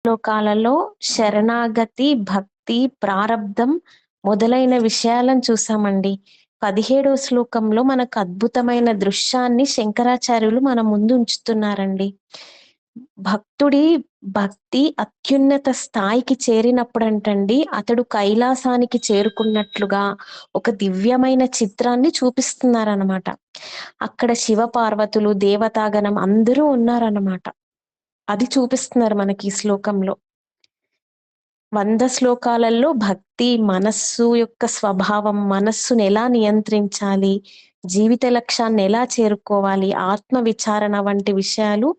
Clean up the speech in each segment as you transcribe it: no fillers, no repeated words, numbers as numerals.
శ్లోకాలలో శరణాగతి, భక్తి, ప్రారబ్ధం మొదలైన విషయాలను చూసామండి. 17వ శ్లోకంలో మనకు అద్భుతమైన దృశ్యాన్ని శంకరాచార్యులు మన ముందు ఉంచుతున్నారండి. భక్తుడి భక్తి అత్యున్నత స్థాయికి చేరినప్పుడంటండి అతడు కైలాసానికి చేరుకున్నట్లుగా ఒక దివ్యమైన చిత్రాన్ని చూపిస్తున్నారన్నమాట. అక్కడ శివ పార్వతులు, దేవతాగణం అందరూ ఉన్నారన్నమాట. అది చూపిస్తున్నారు మనకి ఈ శ్లోకంలో. 100 శ్లోకాలలో భక్తి, మనస్సు యొక్క స్వభావం, మనస్సును ఎలా నియంత్రించాలి, జీవిత లక్ష్యాన్ని ఎలా చేరుకోవాలి, ఆత్మ విచారణ వంటి విషయాలు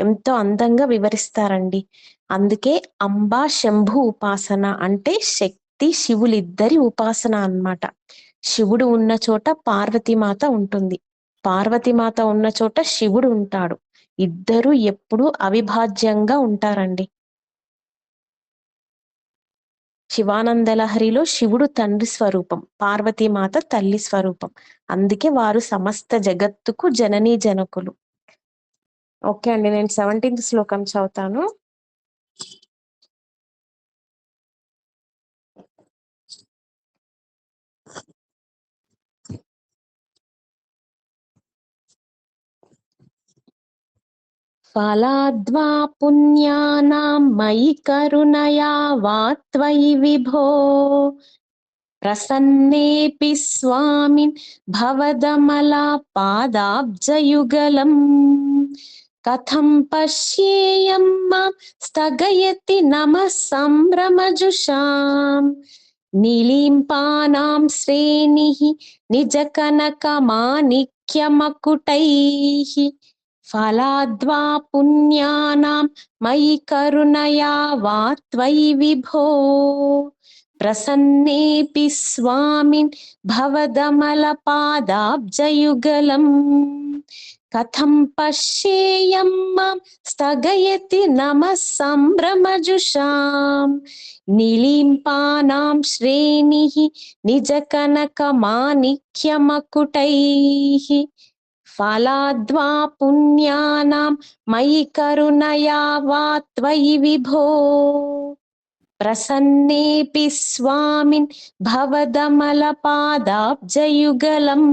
ఎంతో అందంగా వివరిస్తారండి. అందుకే అంబా శంభు ఉపాసన అంటే శక్తి శివులిద్దరి ఉపాసన అన్నమాట. శివుడు ఉన్న చోట పార్వతీమాత ఉంటుంది, పార్వతీమాత ఉన్న చోట శివుడు ఉంటాడు. ఇద్దరు ఎప్పుడూ అవిభాజ్యంగా ఉంటారండి. శివానందలహరిలో శివుడు తండ్రి స్వరూపం, పార్వతీమాత తల్లి స్వరూపం. అందుకే వారు సమస్త జగత్తుకు జననీ జనకులు. ఓకే అండి, నేను 17th శ్లోకం చదువుతాను. ఫలాద్వా పుణ్యానాం మయి కరుణయా వా త్వయి విభో ప్రసన్నేపి స్వామిన్ భవదమలా పాదాబ్జయుగలం కథం పశ్యేయం మాం స్థగయతి నమః సంభ్రమజుషాం నీలింపానాం శ్రేణిః నిజ కనక మాణిక్యమకుటైః ఫలాద్వా పుణ్యానాం మయి కరుణయా వా త్వయి విభో ప్రసన్నేపి స్వామిన్ భవదమల పాదాబ్జయుగలం కథం పశ్యేయం మాం స్థగయతి నమః సంభ్రమజుషాం నీలింపానాం శ్రేణిః నిజ కనక మాణిక్యమకుటైః ఫలాద్వా పుణ్యానాం మయి కరుణయా వా త్వయి విభో ప్రసన్నేపి స్వామిన్ భవదమల పాదాబ్జయుగలం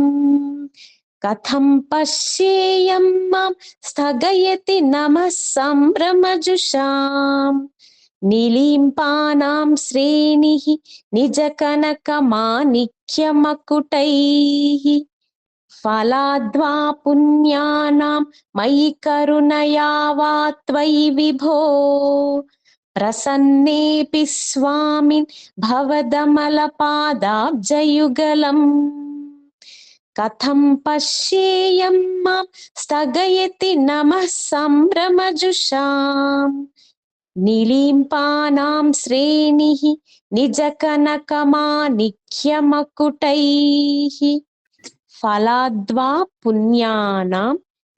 కథం పశ్యేయం మాం స్థగయతి నమః సంభ్రమజుషాం నీలింపానాం శ్రేణిః నిజ కనక మాణిక్యమకుటైః ఫలాద్వా పుణ్యానాం మయి కరుణయా వా త్వయి విభో ప్రసన్నేపి స్వామిన్ భవదమల పాదాబ్జయుగలం కథం పశ్యేయం మాం స్థగయతి నమః సంభ్రమజుషాం నీలింపానాం శ్రేణిః నిజ కనక మాణిక్యమకుటైః ఫలాద్వా పుణ్యానాం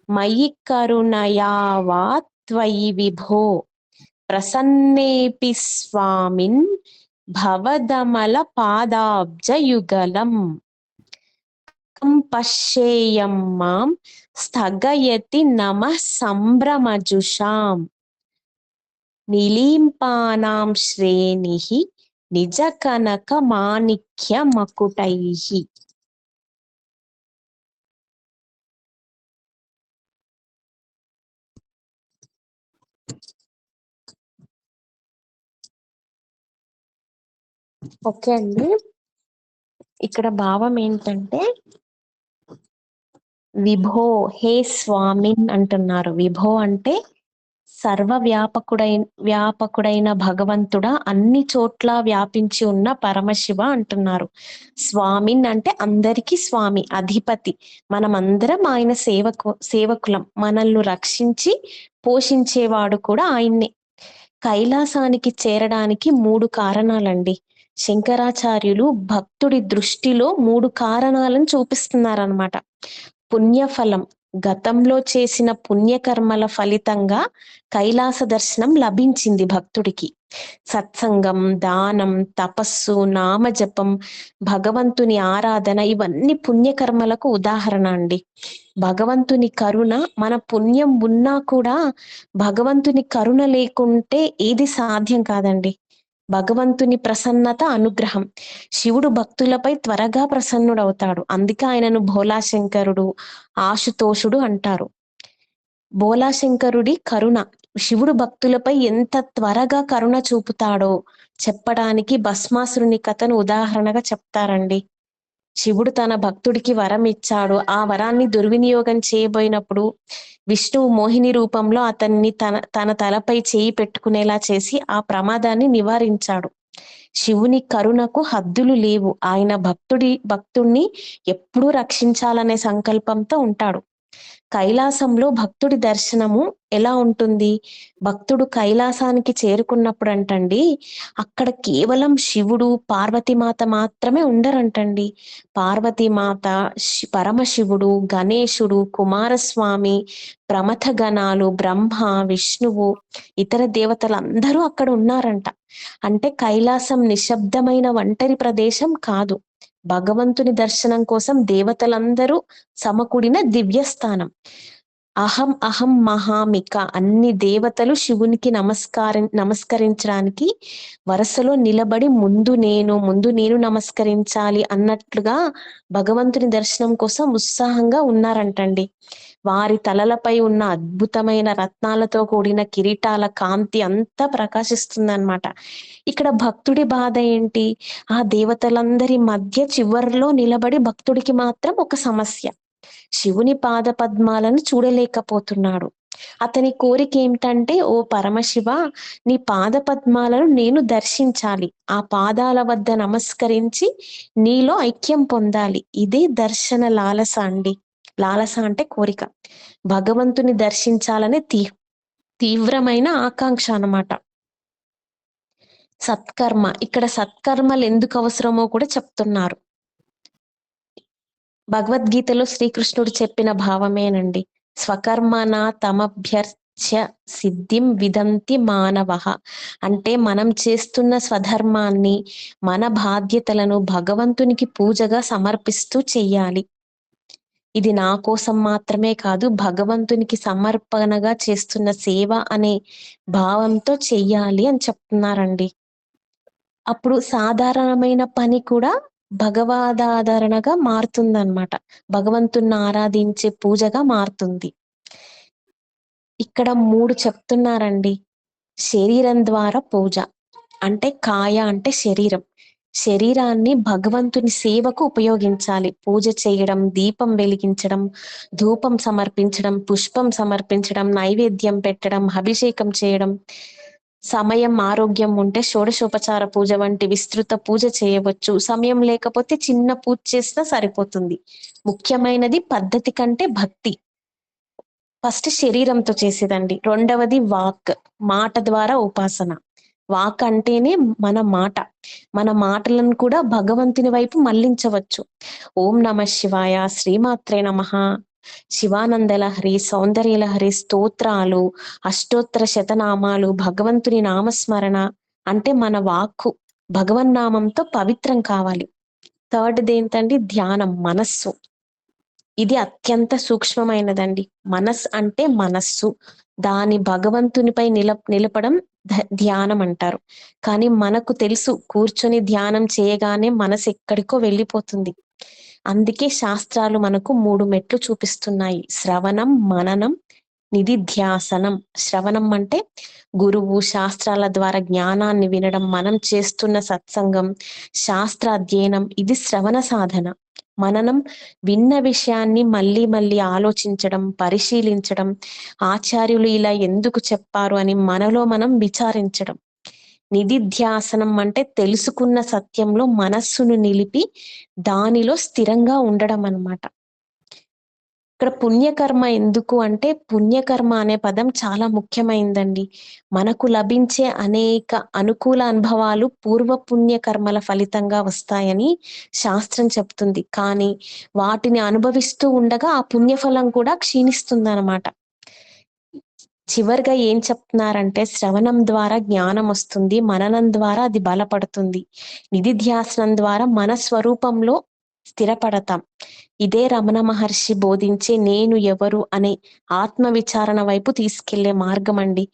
మయి కరుణయా వా త్వయి విభో ప్రసన్నేపి స్వామిన్ భవదమల పాదాబ్జయుగలం పశ్యేయం మాం స్థగయతి నమః సంభ్రమజుషాం నీలింపానాం శ్రేణిః నిజ కనక మాణిక్యమకుటైః. ఓకే అండి, ఇక్కడ భావం ఏంటంటే విభో హే స్వామిన్ అంటున్నారు. విభో అంటే సర్వ వ్యాపకుడైన భగవంతుడా, అన్ని చోట్ల వ్యాపించి ఉన్న పరమశివ అంటున్నారు. స్వామిన్ అంటే అందరికీ స్వామి, అధిపతి. మనమందరం ఆయన సేవకులం. మనల్ని రక్షించి పోషించేవాడు కూడా ఆయన్నే. కైలాసానికి చేరడానికి 3 కారణాలండి. శంకరాచార్యులు భక్తుడి దృష్టిలో 3 కారణాలను చూపిస్తున్నారనమాట. పుణ్యఫలం, గతంలో చేసిన పుణ్యకర్మల ఫలితంగా కైలాస దర్శనం లభించింది భక్తుడికి. సత్సంగం, దానం, తపస్సు, నామజపం, భగవంతుని ఆరాధన ఇవన్నీ పుణ్యకర్మలకు ఉదాహరణ అండి. భగవంతుని కరుణ, మన పుణ్యం ఉన్నా కూడా భగవంతుని కరుణ లేకుంటే ఏది సాధ్యం కాదండి. భగవంతుని ప్రసన్నత, అనుగ్రహం. శివుడు భక్తులపై త్వరగా ప్రసన్నుడవుతాడు. అందుకే ఆయనను భోలాశంకరుడు, ఆశుతోషుడు అంటారు. భోలాశంకరుడి కరుణ, శివుడు భక్తులపై ఎంత త్వరగా కరుణ చూపుతాడో చెప్పడానికి భస్మాసురుని కథను ఉదాహరణగా చెప్తారండి. శివుడు తన భక్తుడికి వరం ఇచ్చాడు. ఆ వరాన్ని దుర్వినియోగం చేయబోయినప్పుడు విష్ణువు మోహిని రూపంలో అతన్ని తన తలపై చేయి పెట్టుకునేలా చేసి ఆ ప్రమాదాన్ని నివారించాడు. శివుని కరుణకు హద్దులు లేవు. ఆయన భక్తుణ్ణి ఎప్పుడూ రక్షించాలనే సంకల్పంతో ఉంటాడు. కైలాసంలో భక్తుడి దర్శనము ఎలా ఉంటుంది? భక్తుడు కైలాసానికి చేరుకున్నప్పుడు అంటండి, అక్కడ కేవలం శివుడు, పార్వతీమాత మాత్రమే ఉండరంటండి. పార్వతీమాత, పరమశివుడు, గణేశుడు, కుమారస్వామి, ప్రమథ గణాలు, బ్రహ్మ, విష్ణువు, ఇతర దేవతలందరూ అక్కడ ఉన్నారంట. అంటే కైలాసం నిశ్శబ్దమైన ఒంటరి ప్రదేశం కాదు. భగవంతుని దర్శనం కోసం దేవతలందరూ సమకూడిన దివ్యస్థానం. అహం అహం మహామిక, అన్ని దేవతలు శివునికి నమస్కరించడానికి వరుసలో నిలబడి ముందు నేను నమస్కరించాలి అన్నట్లుగా భగవంతుని దర్శనం కోసం ఉత్సాహంగా ఉన్నారంటండి. వారి తలలపై ఉన్న అద్భుతమైన రత్నాలతో కూడిన కిరీటాల కాంతి అంతా ప్రకాశిస్తుందన్నమాట. ఇక్కడ భక్తుడి బాధ ఏంటి? ఆ దేవతలందరి మధ్య చివర్లో నిలబడి భక్తుడికి మాత్రం ఒక సమస్య. శివుని పాద పద్మాలను చూడలేకపోతున్నాడు. అతని కోరిక ఏమిటంటే, ఓ పరమశివ, నీ పాద పద్మాలను నేను దర్శించాలి, ఆ పాదాల వద్ద నమస్కరించి నీలో ఐక్యం పొందాలి. ఇదే దర్శన లాలస అండి. లాలస అంటే కోరిక. భగవంతుని దర్శించాలనే తీవ్రమైన ఆకాంక్ష అన్నమాట. సత్కర్మ, ఇక్కడ సత్కర్మలు ఎందుకు అవసరమో కూడా చెప్తున్నారు. భగవద్గీతలో శ్రీకృష్ణుడు చెప్పిన భావమేనండి. స్వకర్మణ తమభ్యర్చ్య సిద్ధిం విదంతి మానవః. అంటే మనం చేస్తున్న స్వధర్మాన్ని, మన బాధ్యతలను భగవంతునికి పూజగా సమర్పిస్తూ చెయ్యాలి. ఇది నా కోసం మాత్రమే కాదు, భగవంతునికి సమర్పణగా చేస్తున్న సేవ అనే భావంతో చెయ్యాలి అని చెప్తున్నారండి. అప్పుడు సాధారణమైన పని కూడా భగవదాదరణగా మారుతుందన్నమాట. భగవంతుణ్ణి ఆరాధించే పూజగా మారుతుంది. ఇక్కడ 3 చెప్తున్నారండి. శరీరం ద్వారా పూజ అంటే, కాయ అంటే శరీరం. శరీరాన్ని భగవంతుని సేవకు ఉపయోగించాలి. పూజ చేయడం, దీపం వెలిగించడం, ధూపం సమర్పించడం, పుష్పం సమర్పించడం, నైవేద్యం పెట్టడం, అభిషేకం చేయడం. సమయం, ఆరోగ్యం ఉంటే షోడశోపచార పూజ వంటి విస్తృత పూజ చేయవచ్చు. సమయం లేకపోతే చిన్న పూజ చేసినా సరిపోతుంది. ముఖ్యమైనది పద్ధతి కంటే భక్తి. ఫస్ట్ శరీరంతో చేసేదండి. రెండవది వాక్, మాట ద్వారా ఉపాసన. వాక్ అంటేనే మన మాట. మన మాటలను కూడా భగవంతుని వైపు మళ్లించవచ్చు. ఓం నమ శివాయ, శ్రీమాత్రే నమః, శివానంద లహరి, సౌందర్య లహరి, స్తోత్రాలు, అష్టోత్తర శతనామాలు, భగవంతుని నామస్మరణ అంటే మన వాక్కు భగవన్నామంతో పవిత్రం కావాలి. థర్డ్ది ఏంటండి? ధ్యానం, మనస్సు. ఇది అత్యంత సూక్ష్మమైనదండి. అంటే మనస్సు, దాని భగవంతునిపై నిలపడం ధ్యానం అంటారు. కానీ మనకు తెలుసు, కూర్చొని ధ్యానం చేయగానే మనసు ఎక్కడికో వెళ్ళిపోతుంది. అందుకే శాస్త్రాలు మనకు 3 మెట్లు చూపిస్తున్నాయి: శ్రవణం, మననం, నిధిధ్యాసనం. శ్రవణం అంటే గురువు, శాస్త్రాల ద్వారా జ్ఞానాన్ని వినడం, మనం చేస్తున్న సత్సంగం, శాస్త్ర అధ్యయనం, ఇది శ్రవణ సాధన. మననం, విన్న విషయాన్ని మళ్ళీ మళ్ళీ ఆలోచించడం, పరిశీలించడం, ఆచార్యులు ఇలా ఎందుకు చెప్పారు అని మనలో మనం విచారించడం. నిధిధ్యాసనం అంటే తెలుసుకున్న సత్యంలో మనస్సును నిలిపి దానిలో స్థిరంగా ఉండడం అన్నమాట. ఇక్కడ పుణ్యకర్మ ఎందుకు అంటే, పుణ్యకర్మ అనే పదం చాలా ముఖ్యమైందండి. మనకు లభించే అనేక అనుకూల అనుభవాలు పూర్వ పుణ్య కర్మల ఫలితంగా వస్తాయని శాస్త్రం చెప్తుంది. కానీ వాటిని అనుభవిస్తూ ఉండగా ఆ పుణ్యఫలం కూడా క్షీణిస్తుందనమాట. చివరిగా ఏం చెప్తున్నారంటే, శ్రవణం ద్వారా జ్ఞానం వస్తుంది, మననం ద్వారా అది బలపడుతుంది, నిధిధ్యాసనం ద్వారా మన స్వరూపంలో స్థిరపడతాం. ఇదే రమణ మహర్షి బోధించే నేను ఎవరు అనే ఆత్మ విచారణ వైపు తీసుకెళ్లే మార్గం అండి.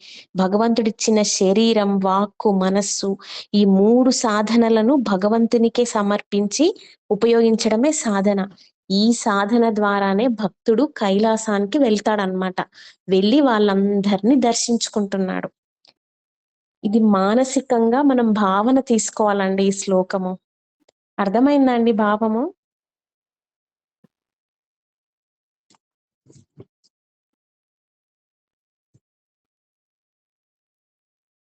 భగవంతుడిచ్చిన శరీరం, వాక్కు, మనస్సు ఈ 3 సాధనలను భగవంతునికే సమర్పించి ఉపయోగించడమే సాధన. ఈ సాధన ద్వారానే భక్తుడు కైలాసానికి వెళ్తాడనమాట. వెళ్ళి వాళ్ళందరినీ దర్శించుకుంటున్నాడు. ఇది మానసికంగా మనం భావన తీసుకోవాలండి ఈ శ్లోకము. అర్థమైందా అండి భావము?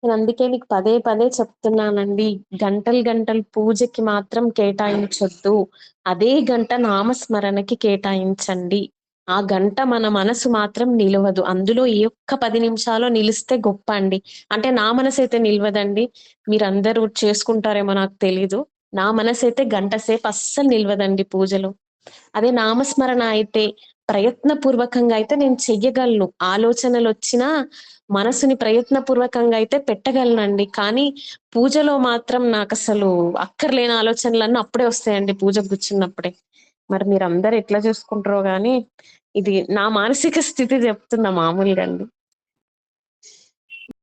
నేను అందుకే మీకు పదే పదే చెప్తున్నానండి. గంటలు గంటలు పూజకి మాత్రం కేటాయించొద్దు. అదే గంట నామస్మరణకి కేటాయించండి. ఆ గంట మన మనసు మాత్రం నిలవదు. అందులో ఏ ఒక్క 10 నిమిషాలో నిలిస్తే గొప్ప అండి. అంటే నా మనసు అయితే నిలవదండి. మీరందరూ చేసుకుంటారేమో నాకు తెలీదు. నా మనసు అయితే గంట సేపు అస్సలు నిలవదండి పూజలో. అదే నామస్మరణ అయితే ప్రయత్నపూర్వకంగా అయితే నేను చెయ్యగలను. ఆలోచనలొచ్చినా మనసుని ప్రయత్నపూర్వకంగా అయితే పెట్టగలనండి. కానీ పూజలో మాత్రం నాకసలు అక్కర్లేని ఆలోచనలన్నీ అప్పుడే వస్తాయండి పూజకు కూర్చున్నప్పుడే. మరి మీరందరూ ఎట్లా చూసుకుంటారో గానీ, ఇది నా మానసిక స్థితి చెప్తున్నా మామూలుగా అండి.